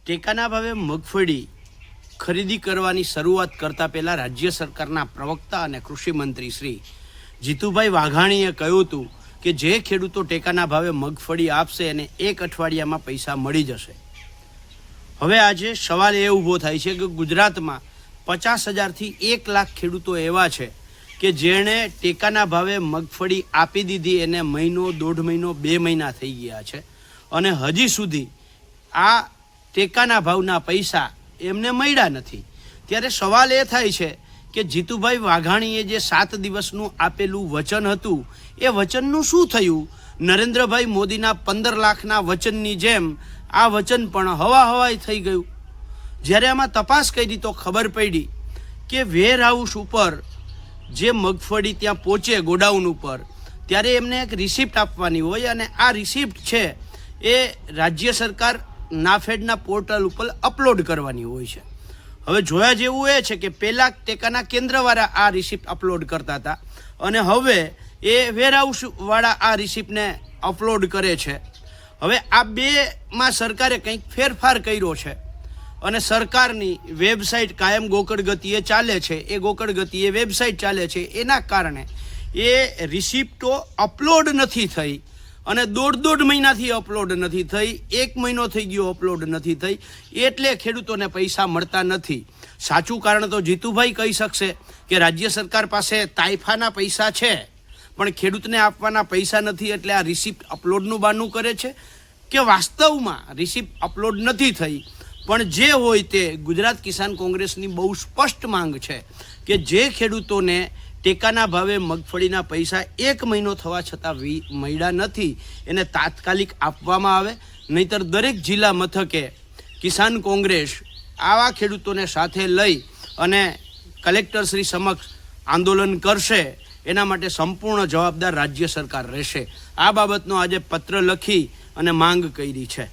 ટેકાના ભાવે મગફળી ખરીદી કરવાની શરૂઆત કરતા પહેલાં રાજ્ય સરકારના પ્રવક્તા અને કૃષિ મંત્રી શ્રી જીતુભાઈ વાઘાણીએ કહ્યું હતું કે જે ખેડૂતો ટેકાના ભાવે મગફળી આપશે એને 1 અઠવાડિયામાં પૈસા મળી જશે। હવે આજે સવાલ એ ઊભો થાય છે કે ગુજરાતમાં 50,000થી 1 લાખ ખેડૂતો એવા છે કે જેણે ટેકાના ભાવે મગફળી આપી દીધી, એને મહિનો, 1.5 મહિનો, 2 મહિના થઈ ગયા છે અને હજી સુધી આ ટેકાના ભાવના પૈસા એમને મળ્યા નથી। ત્યારે સવાલ એ થાય છે કે જીતુભાઈ વાઘાણીએ જે 7 દિવસનું આપેલું વચન હતું એ વચનનું શું થયું? નરેન્દ્રભાઈ મોદીના 15 લાખના વચનની જેમ આ વચન પણ હવાઈ થઈ ગયું। જ્યારે આમાં તપાસ કરી તો ખબર પડી કે વેર હાઉસ ઉપર જે મગફળી ત્યાં પહોંચે ગોડાઉન ઉપર ત્યારે એમને એક રિસિપ્ટ આપવાની હોય અને આ રિસિપ્ટ છે એ રાજ્ય સરકાર નાફેડના પોર્ટલ ઉપર અપલોડ કરવાની હોય છે। હવે જોયા જેવું એ છે કે પહેલાં ટેકાના કેન્દ્રવાળા આ રિસિપ્ટ અપલોડ કરતા હતા અને હવે એ વેરહાઉસવાળા આ રિસિપ્ટને અપલોડ કરે છે। હવે આ બેમાં સરકારે કંઈક ફેરફાર કર્યો છે અને સરકારની વેબસાઇટ કાયમ ગોકળ ગતિએ ચાલે છે, એ ગોકળ ગતિએ વેબસાઇટ ચાલે છે, એના કારણે એ રિસિપ્ટો અપલોડ નથી થઈ અને 1.5 મહિનાથી અપલોડ નથી થઈ, 1 મહિનો થઈ ગયો અપલોડ નથી થઈ, એટલે ખેડૂતોને પૈસા મળતા નથી। સાચું કારણ તો જીતુભાઈ કહી શકશે કે રાજ્ય સરકાર પાસે તાઇફાના પૈસા છે પણ ખેડૂતને આપવાના પૈસા નથી એટલે આ રિસિપ્ટ અપલોડનું બહાનું કરે છે કે વાસ્તવમાં રિસિપ્ટ અપલોડ નથી થઈ। પણ જે હોય તે ગુજરાત કિસાન કોંગ્રેસની બહુ સ્પષ્ટ માંગ છે કે જે ખેડૂતોને ટેકાના ભાવે મગફળીના પૈસા 1 મહિનો થવા છતાં મળ્યા નથી એને તાત્કાલિક આપવામાં આવે, નહીંતર દરેક જિલ્લા મથકે કિસાન કોંગ્રેસ આવા ખેડૂતોને સાથે લઈ અને કલેક્ટરશ્રી સમક્ષ આંદોલન કરશે। એના માટે સંપૂર્ણ જવાબદાર રાજ્ય સરકાર રહેશે। આ બાબતનો આજે પત્ર લખી અને માંગ કરી છે।